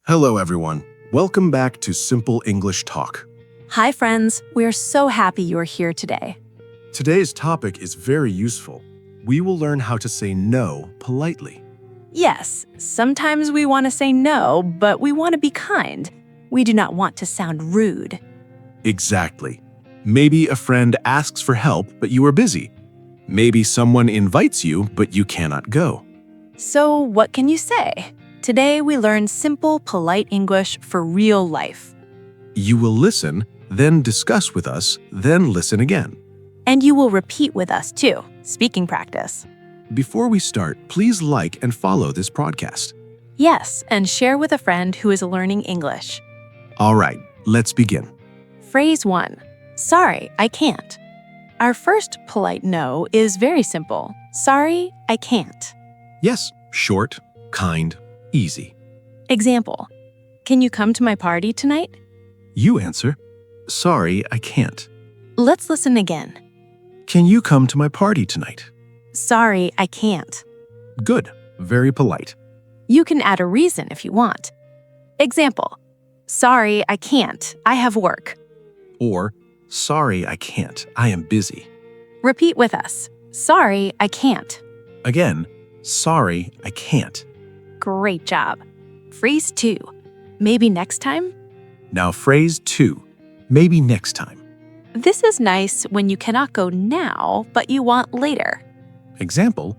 Hello, everyone. Welcome back to Simple English Talk. Hi, friends. We're so happy you're here today. Today's topic is very useful. We will learn how to say no politely. Yes, sometimes we want to say no, but we want to be kind. We do not want to sound rude. Exactly. Maybe a friend asks for help, but you are busy. Maybe someone invites you, but you cannot go. So, what can you say? Today, we learn simple, polite English for real life. You will listen, then discuss with us, then listen again. And you will repeat with us, too. Speaking practice. Before we start, please like and follow this podcast. Yes, and share with a friend who is learning English. All right, let's begin. Phrase 1. Sorry, I can't. Our first polite no is very simple. Sorry, I can't. Yes, short, kind, easy. Example. Can you come to my party tonight? You answer, sorry, I can't. Let's listen again. Can you come to my party tonight? Sorry, I can't. Good, very polite. You can add a reason if you want. Example. Sorry, I can't. I have work. Or, sorry, I can't. I am busy. Repeat with us. Sorry, I can't. Again, sorry, I can't. Great job. Phrase 2. Maybe next time? Now phrase 2, maybe next time. This is nice when you cannot go now, but you want later. Example,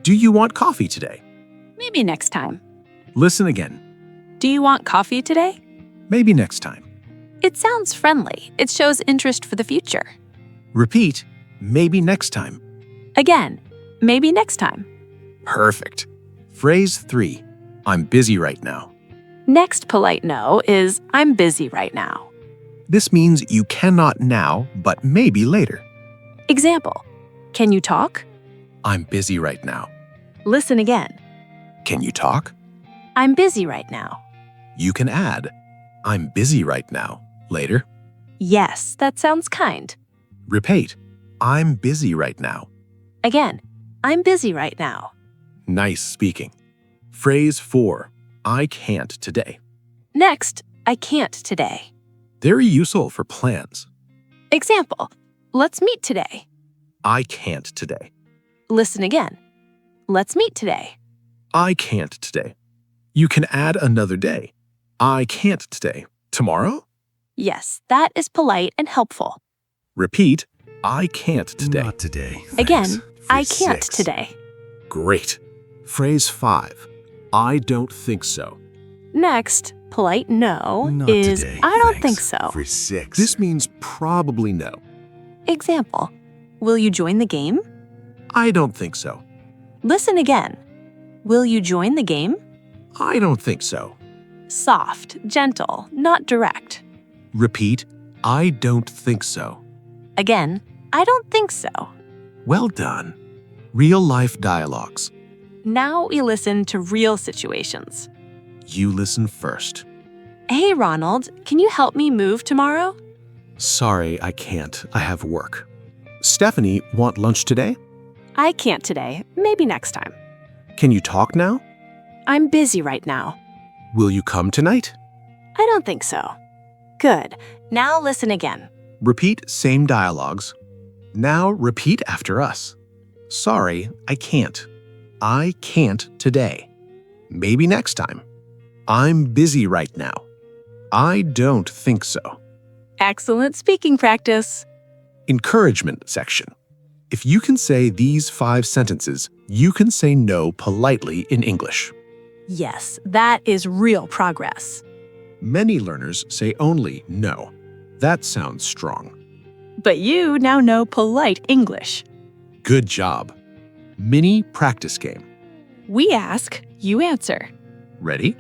do you want coffee today? Maybe next time. Listen again, Do you want coffee today? maybe next time. It sounds friendly. It shows interest for the future. Repeat, maybe next time. Again, maybe next time. Perfect. Phrase 3, I'm busy right now. Next polite no is I'm busy right now. This means you cannot now, but maybe later. Example. Can you talk? I'm busy right now. Listen again. Can you talk? I'm busy right now. You can add, I'm busy right now, later. Yes, that sounds kind. Repeat, I'm busy right now. Again, I'm busy right now. Nice speaking. Phrase 4, I can't today. Next, I can't today. Very useful for plans. Example. Let's meet today. I can't today. Listen again. Let's meet today. I can't today. You can add another day. I can't today. Tomorrow? Yes, that is polite and helpful. Repeat, I can't today. Not today. Again, Thanks. I Phrase can't 6. today. Great. Phrase 5, I don't think so. Next, polite no Not is today. I don't Thanks. think so. Phrase 6. This means probably no. Example. Will you join the game? I don't think so. Listen again. Will you join the game? I don't think so. Soft, gentle, not direct. Repeat, I don't think so. Again, I don't think so. Well done. Real-life dialogues. Now we listen to real situations. You listen first. Hey, Ronald, can you help me move tomorrow? Sorry, I can't. I have work. Stephanie, want lunch today? I can't today. Maybe next time. Can you talk now? I'm busy right now. Will you come tonight? I don't think so. Good. Now listen again. Repeat same dialogues. Now repeat after us. Sorry, I can't. I can't today. Maybe next time. I'm busy right now. I don't think so. Excellent speaking practice. Encouragement section. If you can say these 5 sentences, you can say no politely in English. Yes, that is real progress. Many learners say only no. That sounds strong. But you now know polite English. Good job. Mini practice game. We ask, you answer. Ready?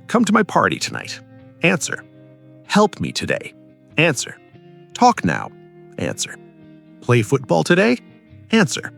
Come to my party tonight. Answer. Help me today. Answer. Talk now. Answer. Play football today? Answer.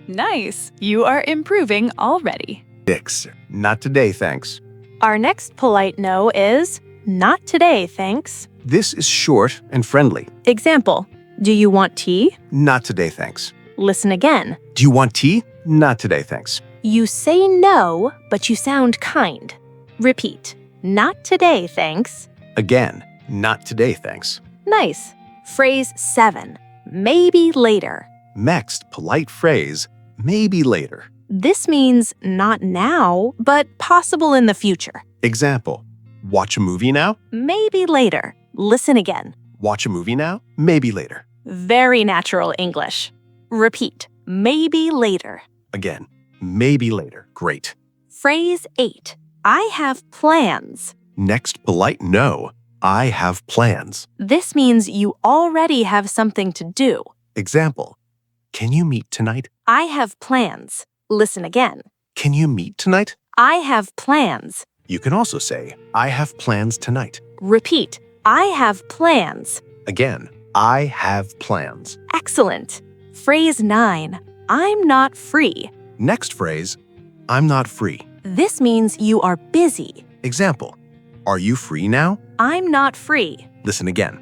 Nice. You are improving already. 6. Not today, thanks. Our next polite no is not today, thanks. This is short and friendly. Example. Do you want tea? Not today, thanks. Listen again. Do you want tea? Not today, thanks. You say no, but you sound kind. Repeat. Not today, thanks. Again, not today, thanks. Nice. Phrase 7. Maybe later. Next polite phrase, maybe later. This means not now, but possible in the future. Example, watch a movie now? Maybe later. Listen again. Watch a movie now? Maybe later. Very natural English. Repeat. Maybe later. Again, maybe later. Great. Phrase 8. I have plans. Next polite no, I have plans. This means you already have something to do. Example, can you meet tonight? I have plans. Listen again. Can you meet tonight? I have plans. You can also say, I have plans tonight. Repeat. I have plans. Again, I have plans. Excellent. Phrase 9. I'm not free. Next phrase, I'm not free. This means you are busy. Example, are you free now? I'm not free. Listen again.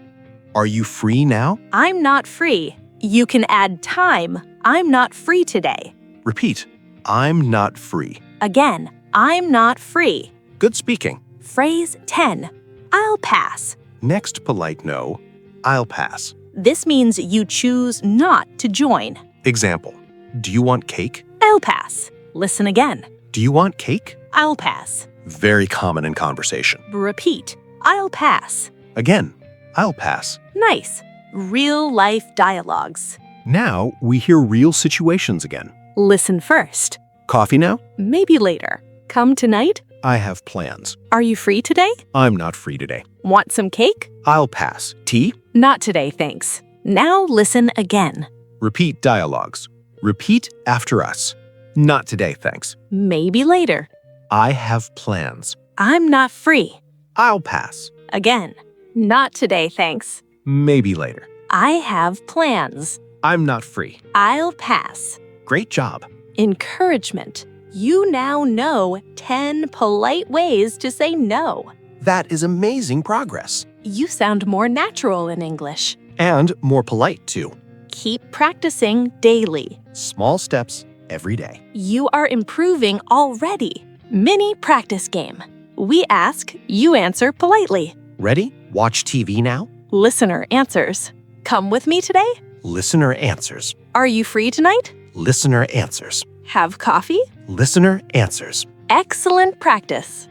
Are you free now? I'm not free. You can add time. I'm not free today. Repeat, I'm not free. Again, I'm not free. Good speaking. Phrase 10. I'll pass. Next polite no, I'll pass. This means you choose not to join. Example, do you want cake? I'll pass. Listen again. Do you want cake? I'll pass. Very common in conversation. Repeat. I'll pass. Again, I'll pass. Nice. Real-life dialogues. Now we hear real situations again. Listen first. Coffee now? Maybe later. Come tonight? I have plans. Are you free today? I'm not free today. Want some cake? I'll pass. Tea? Not today, thanks. Now listen again. Repeat dialogues. Repeat after us. Not today, thanks. Maybe later. I have plans. I'm not free. I'll pass. Again. Not today, thanks. Maybe later. I have plans. I'm not free. I'll pass. Great job. Encouragement. You now know 10 polite ways to say no. That is amazing progress. You sound more natural in English. And more polite, too. Keep practicing daily. Small steps every day. You are improving already. Mini practice game. We ask, you answer politely. Ready? Watch TV now? Listener answers. Come with me today? Listener answers. Are you free tonight? Listener answers. Have coffee? Listener answers. Excellent practice.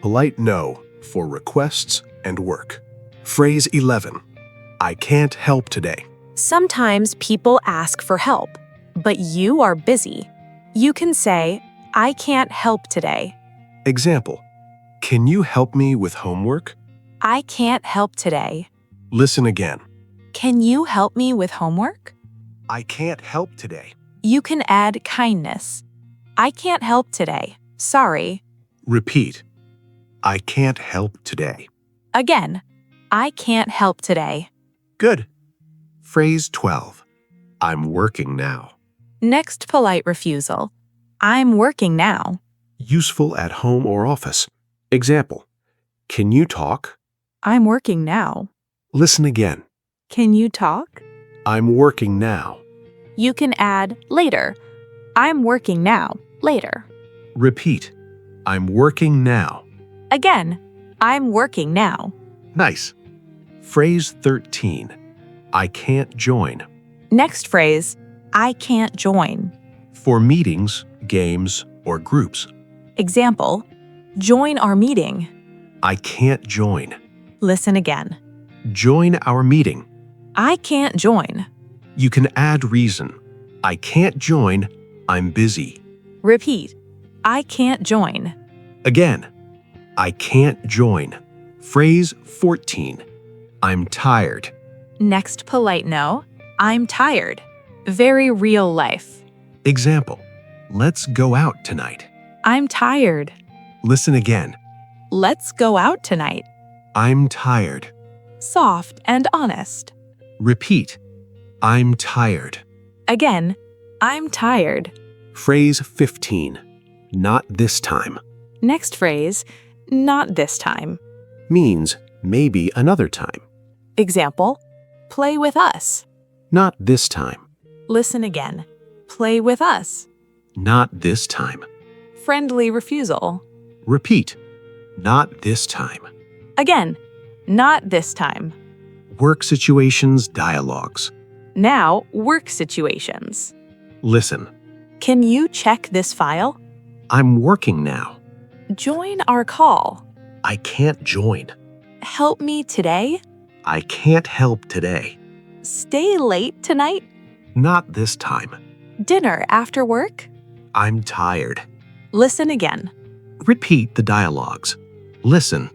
Polite no for requests and work. Phrase 11. I can't help today. Sometimes people ask for help, but you are busy. You can say, I can't help today. Example, can you help me with homework? I can't help today. Listen again. Can you help me with homework? I can't help today. You can add kindness. I can't help today. Sorry. Repeat. I can't help today. Again, I can't help today. Good. Phrase 12. I'm working now. Next polite refusal. I'm working now. Useful at home or office. Example, can you talk? I'm working now. Listen again. Can you talk? I'm working now. You can add later. I'm working now. Later. Repeat. I'm working now. Again, I'm working now. Nice. Phrase 13. I can't join. Next phrase, I can't join. For meetings, games, or groups. Example, join our meeting. I can't join. Listen again. Join our meeting. I can't join. You can add reason. I can't join. I'm busy. Repeat. I can't join. Again. I can't join. Phrase 14. I'm tired. Next polite no. I'm tired. Very real life. Example. Let's go out tonight. I'm tired. Listen again. Let's go out tonight. I'm tired. Soft and honest. Repeat. I'm tired. Again, I'm tired. Phrase 15. Not this time. Next phrase, not this time. Means maybe another time. Example, play with us. Not this time. Listen again. Play with us. Not this time. Friendly refusal. Repeat. Not this time. Again, not this time. Work situations dialogues. Now, work situations. Listen, Can you check this file? I'm working now. Join our call. I can't join. Help me today? I can't help today. Stay late tonight? Not this time. Dinner after work? I'm tired. Listen again. Repeat the dialogues. Listen.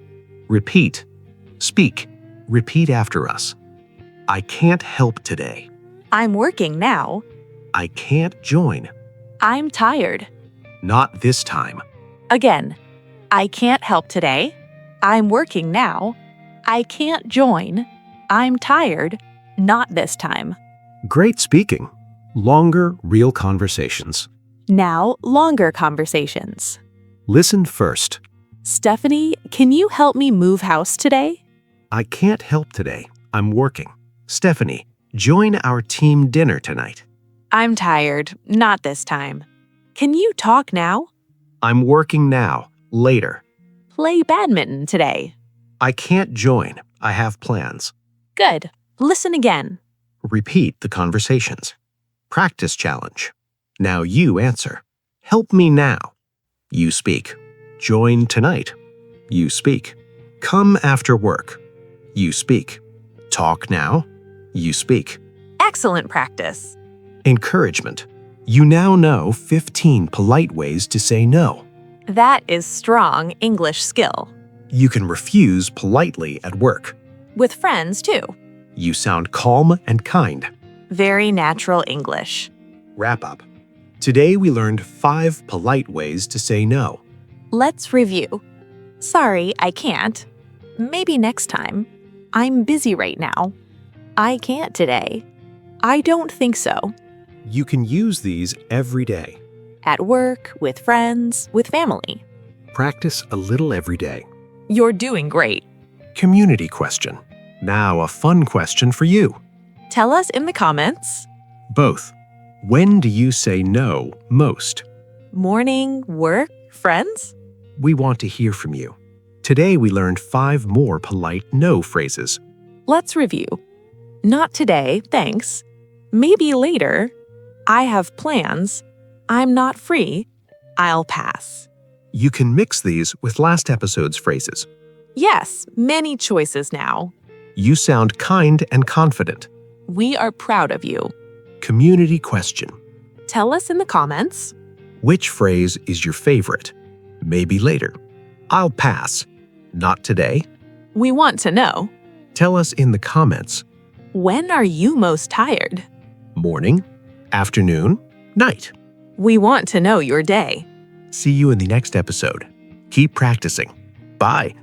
Repeat. Speak. Repeat after us. I can't help today. I'm working now. I can't join. I'm tired. Not this time. Again, I can't help today. I'm working now. I can't join. I'm tired. Not this time. Great speaking. Longer, real conversations. Now, longer conversations. Listen first. Stephanie, can you help me move house today? I can't help today. I'm working. Stephanie, join our team dinner tonight. I'm tired. Not this time. Can you talk now? I'm working now. Later. Play badminton today. I can't join. I have plans. Good. Listen again. Repeat the conversations. Practice challenge. Now you answer. Help me now. You speak. Join tonight. You speak. Come after work. You speak. Talk now. You speak. Excellent practice. Encouragement. You now know 15 polite ways to say no. That is strong English skill. You can refuse politely at work. With friends, too. You sound calm and kind. Very natural English. Wrap up. Today we learned 5 polite ways to say no. Let's review. Sorry, I can't. Maybe next time. I'm busy right now. I can't today. I don't think so. You can use these every day. At work, with friends, with family. Practice a little every day. You're doing great. Community question. Now a fun question for you. Tell us in the comments. Both. When do you say no most? Morning, work, friends? We want to hear from you. Today we learned 5 more polite no phrases. Let's review. Not today, thanks. Maybe later. I have plans. I'm not free. I'll pass. You can mix these with last episode's phrases. Yes, many choices now. You sound kind and confident. We are proud of you. Community question. Tell us in the comments. Which phrase is your favorite? Maybe later. I'll pass. Not today. We want to know. Tell us in the comments. When are you most tired? Morning, afternoon, night. We want to know your day. See you in the next episode. Keep practicing. Bye.